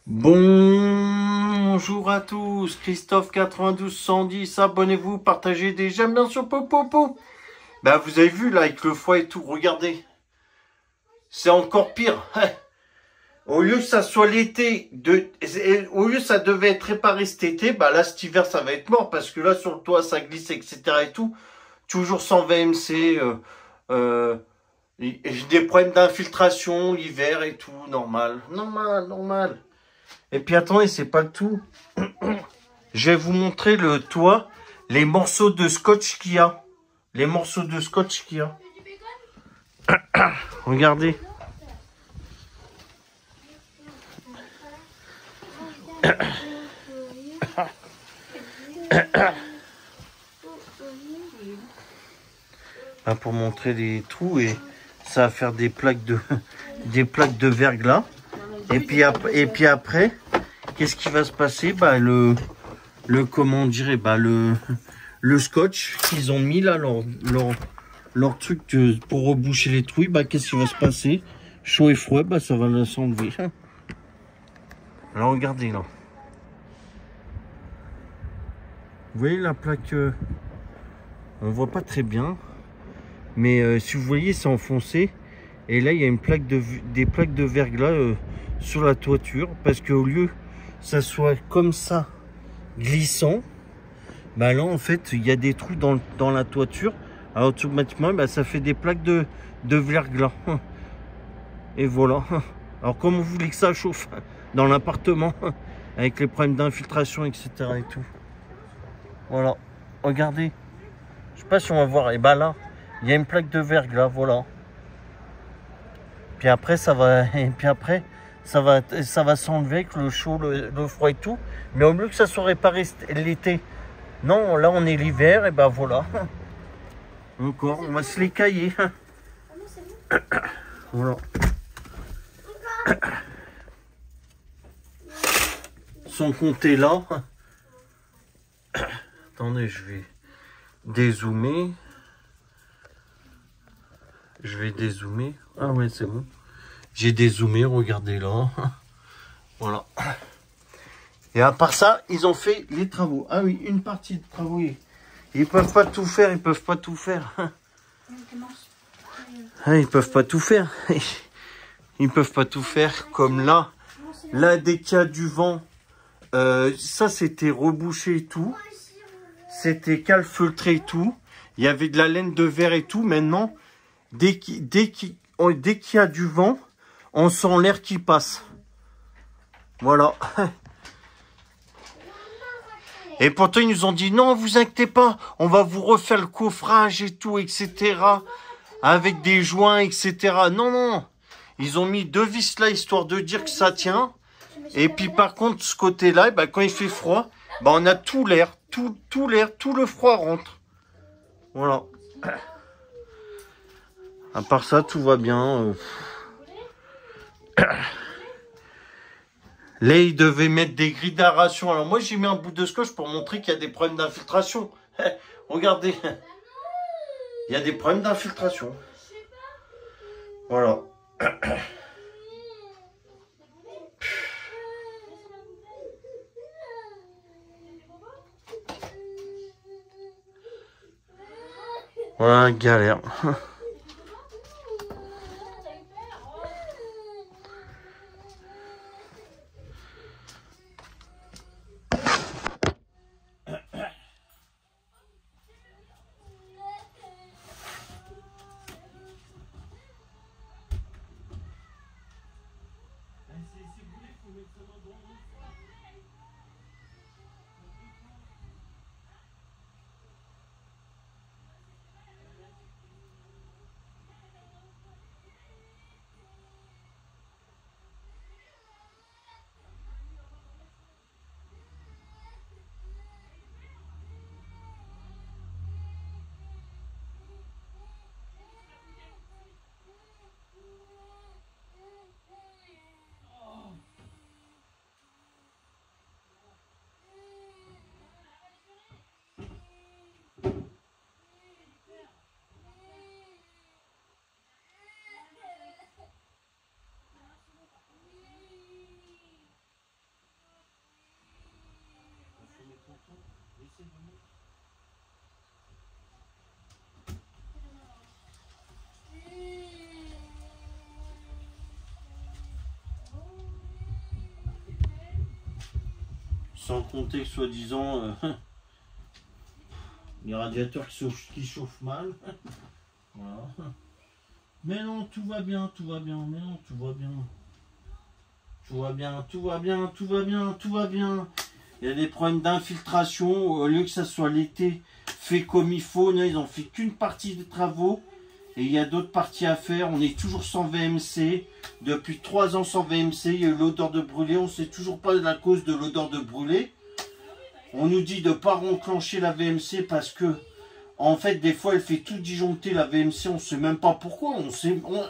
Bonjour à tous, Christophe 9210, abonnez-vous, partagez des j'aime bien sur Popopo. Bah vous avez vu là avec le foie et tout, regardez. C'est encore pire. Au lieu que ça soit l'été, au lieu que ça devait être réparé cet été, bah là cet hiver ça va être mort parce que là sur le toit ça glisse etc et tout. Toujours sans VMC, euh, j'ai des problèmes d'infiltration l'hiver et tout, normal, normal. Et puis attendez, c'est pas le tout. Je vais vous montrer le toit, les morceaux de scotch qu'il y a. Les morceaux de scotch qu'il y a. Regardez. Pour montrer les trous et ça va faire des plaques de verglas. Et puis après, qu'est-ce qui va se passer? Bah le comment on dirait, bah le scotch qu'ils ont mis là, leur truc pour reboucher les trous, bah qu'est-ce qui va se passer? Chaud et froid, bah ça va s'enlever. Là regardez là. Vous voyez la plaque, on voit pas très bien, mais si vous voyez c'est enfoncé. Et là il y a des plaques de verglas sur la toiture, parce qu'au lieu que ça soit comme ça glissant, bah là en fait il y a des trous dans la toiture. Alors automatiquement bah, ça fait des plaques de verglas. Et voilà. Alors comment vous voulez que ça chauffe dans l'appartement avec les problèmes d'infiltration etc et tout. Voilà, regardez. Je sais pas si on va voir. Et bah là, il y a une plaque de verglas, voilà. Puis après ça va ça va s'enlever avec le chaud, le froid et tout. Mais au lieu que ça soit réparé l'été, non, là on est l'hiver et ben voilà. Encore, on va se les cailler. Voilà. Sans compter là. Attendez, je vais dézoomer. Ah ouais, c'est bon. J'ai dézoomé, regardez là. Voilà. Et à part ça, ils ont fait les travaux. Ah oui, une partie de travaux. Ils peuvent pas tout faire, ils peuvent pas tout faire. Ah, ils peuvent pas tout faire. Ils peuvent pas tout faire comme là. Là, dès qu'il y a du vent, ça c'était rebouché et tout. C'était calfeutré et tout. Il y avait de la laine de verre et tout. Maintenant, dès qu'il y a du vent, on sent l'air qui passe. Voilà. Et pourtant, ils nous ont dit, non, vous inquiétez pas, on va vous refaire le coffrage et tout, etc. Avec des joints, etc. Non. Ils ont mis 2 vis là, histoire de dire que ça tient. Et puis, par contre, ce côté-là, bah, quand il fait froid, bah, on a tout l'air, tout l'air, tout le froid rentre. Voilà. À part ça, tout va bien. Là, ils devaient mettre des grilles d'aération. Alors moi, j'ai mis un bout de scotch pour montrer qu'il y a des problèmes d'infiltration. Regardez. Il y a des problèmes d'infiltration. Voilà. Voilà, galère. Sans compter que soi-disant, les radiateurs qui chauffent mal. Voilà. Mais non, tout va bien, tout va bien, mais non, tout va bien. Tout va bien, tout va bien, tout va bien, tout va bien. Il y a des problèmes d'infiltration. Au lieu que ça soit l'été fait comme il faut, là, ils ont fait qu'une partie des travaux. Et il y a d'autres parties à faire. On est toujours sans VMC. Depuis 3 ans sans VMC. Il y a eu l'odeur de brûlé. On ne sait toujours pas la cause de l'odeur de brûlé. On nous dit de ne pas enclencher la VMC parce que, en fait, des fois, elle fait tout disjoncter la VMC. On ne sait même pas pourquoi.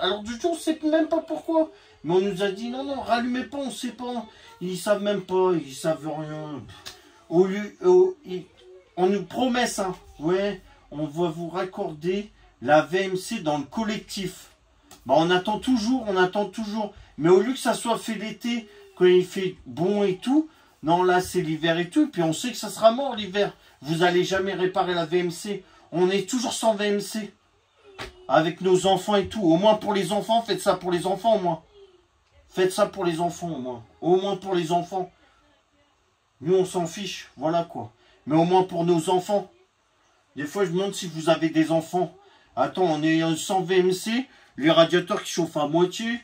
Alors du tout, on ne sait même pas pourquoi. Mais on nous a dit non, non, rallumez pas, on ne sait pas. Ils savent même pas, ils savent rien. On nous promet ça. Ouais, on va vous raccorder la VMC dans le collectif. Bah, on attend toujours, on attend toujours. Mais au lieu que ça soit fait l'été, quand il fait bon et tout, non, là c'est l'hiver et tout. Et puis on sait que ça sera mort l'hiver. Vous n'allez jamais réparer la VMC. On est toujours sans VMC. Avec nos enfants et tout. Au moins pour les enfants, faites ça pour les enfants au moins. Faites ça pour les enfants au moins. Au moins pour les enfants. Nous on s'en fiche. Voilà quoi. Mais au moins pour nos enfants. Des fois je me demande si vous avez des enfants. Attends, on est sans VMC. Les radiateurs qui chauffent à moitié.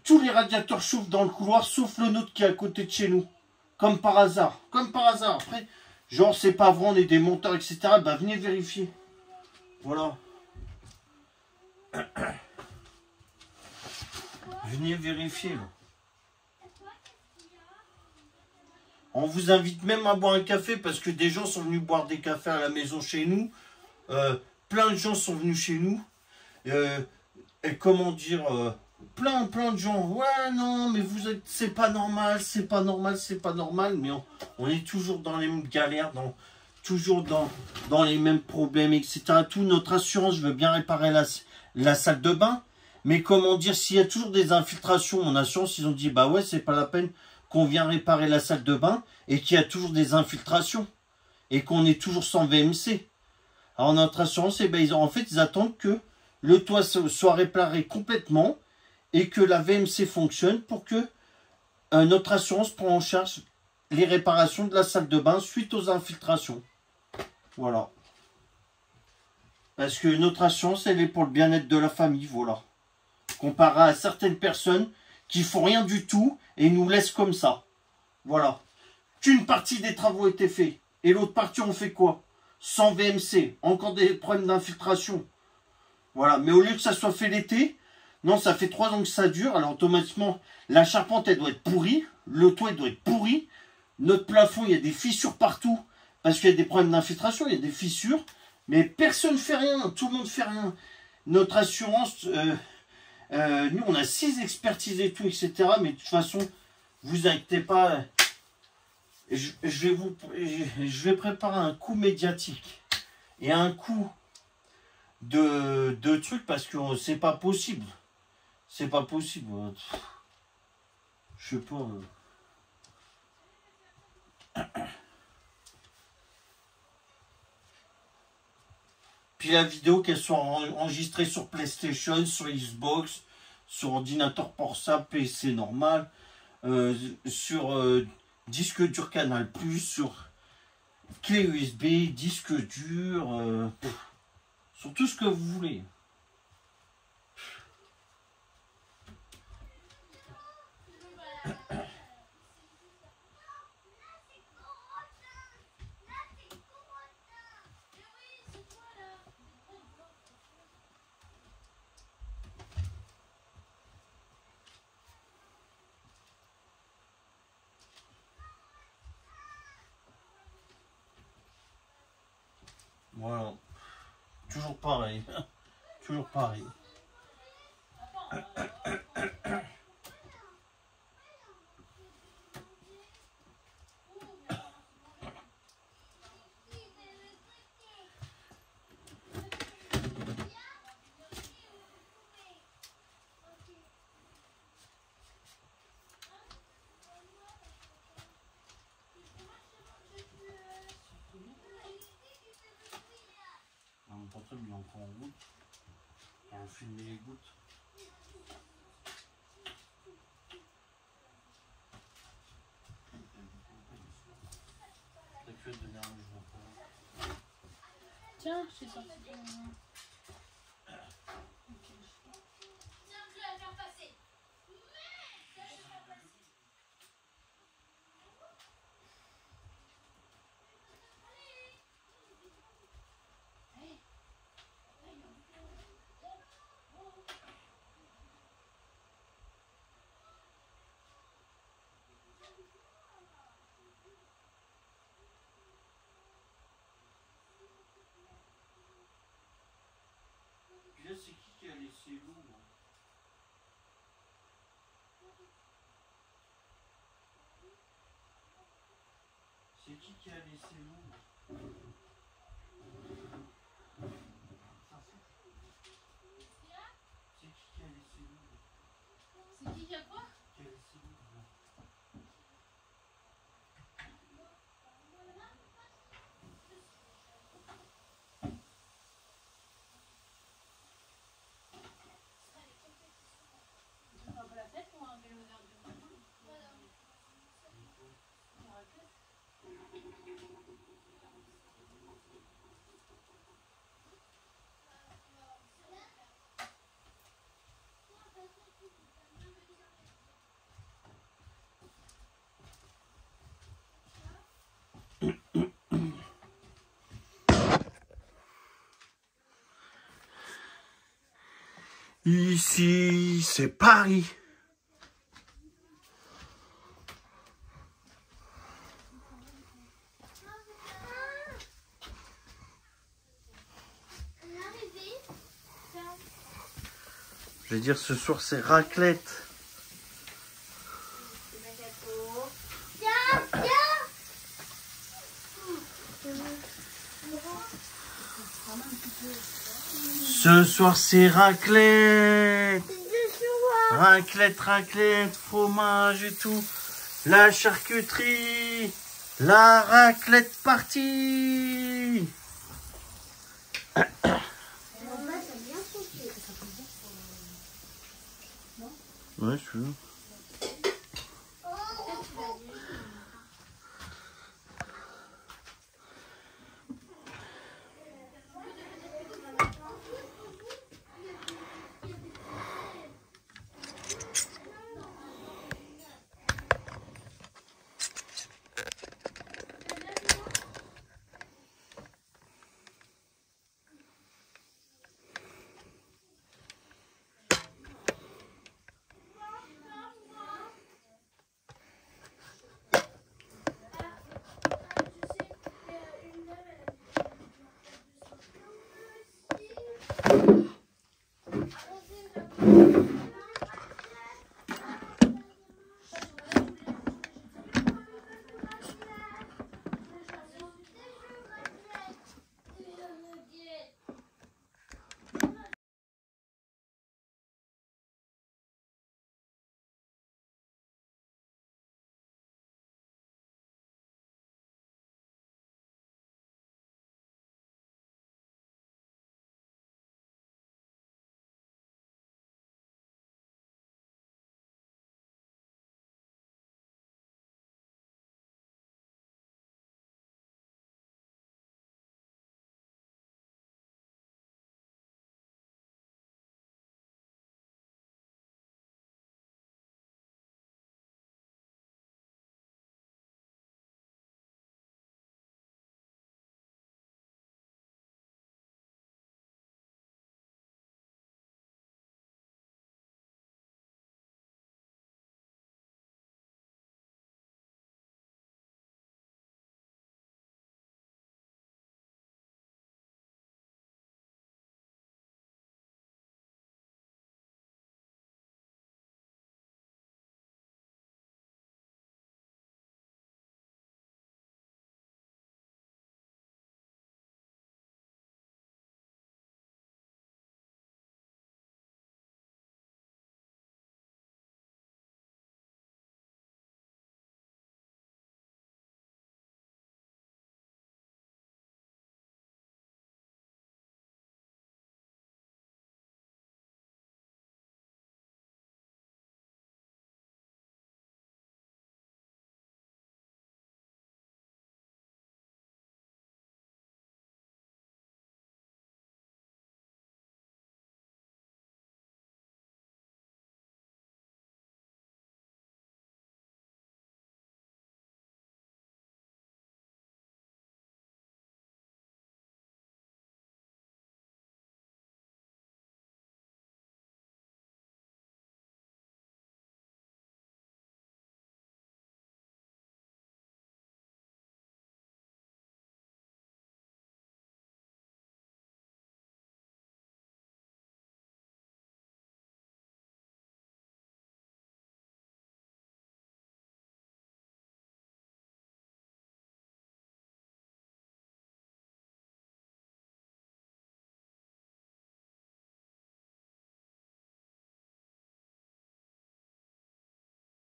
Tous les radiateurs chauffent dans le couloir, sauf le nôtre qui est à côté de chez nous. Comme par hasard. Comme par hasard. Après, genre c'est pas vrai, on est des monteurs, etc. Bah venez vérifier. Voilà. Venez vérifier. Là. On vous invite même à boire un café parce que des gens sont venus boire des cafés à la maison chez nous. Plein de gens sont venus chez nous. Et comment dire, plein de gens. Ouais, non, mais vous êtes, c'est pas normal, c'est pas normal, c'est pas normal. Mais on est toujours dans les mêmes galères, toujours dans les mêmes problèmes, etc. Tout notre assurance veut bien réparer la salle de bain. Mais comment dire, s'il y a toujours des infiltrations, mon assurance, ils ont dit, bah ouais, c'est pas la peine qu'on vienne réparer la salle de bain et qu'il y a toujours des infiltrations et qu'on est toujours sans VMC. Alors notre assurance, eh ben, en fait, ils attendent que le toit soit réparé complètement et que la VMC fonctionne pour que notre assurance prenne en charge les réparations de la salle de bain suite aux infiltrations. Voilà. Parce que notre assurance, elle est pour le bien-être de la famille, voilà. Comparé à certaines personnes qui font rien du tout et nous laissent comme ça. Voilà. Qu'une partie des travaux était faite. Et l'autre partie, on fait quoi? Sans VMC. Encore des problèmes d'infiltration. Voilà. Mais au lieu que ça soit fait l'été, non, ça fait 3 ans que ça dure. Alors automatiquement, la charpente, elle doit être pourrie. Le toit, il doit être pourri. Notre plafond, il y a des fissures partout. Parce qu'il y a des problèmes d'infiltration, il y a des fissures. Mais personne ne fait rien. Tout le monde ne fait rien. Notre assurance... nous, on a 6 expertises et tout, etc. Mais de toute façon, vous inquiétez pas. Je vais préparer un coup médiatique et un coup de trucs parce que c'est pas possible. C'est pas possible. Je sais pas. Puis la vidéo, qu'elle soit enregistrée sur PlayStation, sur Xbox, sur ordinateur portable, PC normal, sur disque dur Canal+, sur clé USB, disque dur, sur tout ce que vous voulez. Voilà. Toujours pareil. Toujours pareil. Mon portable il est encore en route. On va filmer les gouttes. Tiens, je sais pas. Là, c'est qui a laissé l'eau? C'est qui a laissé l'eau? C'est qui a laissé l'eau? C'est qui a quoi? Qui a laissé l'eau? La fête ou un vélo d'heure du matin? Ici, c'est Paris. Je veux dire, ce soir, c'est raclette. Ce soir, c'est raclette. Raclette, raclette, fromage et tout. La charcuterie. La raclette partie. Ouais, je veux.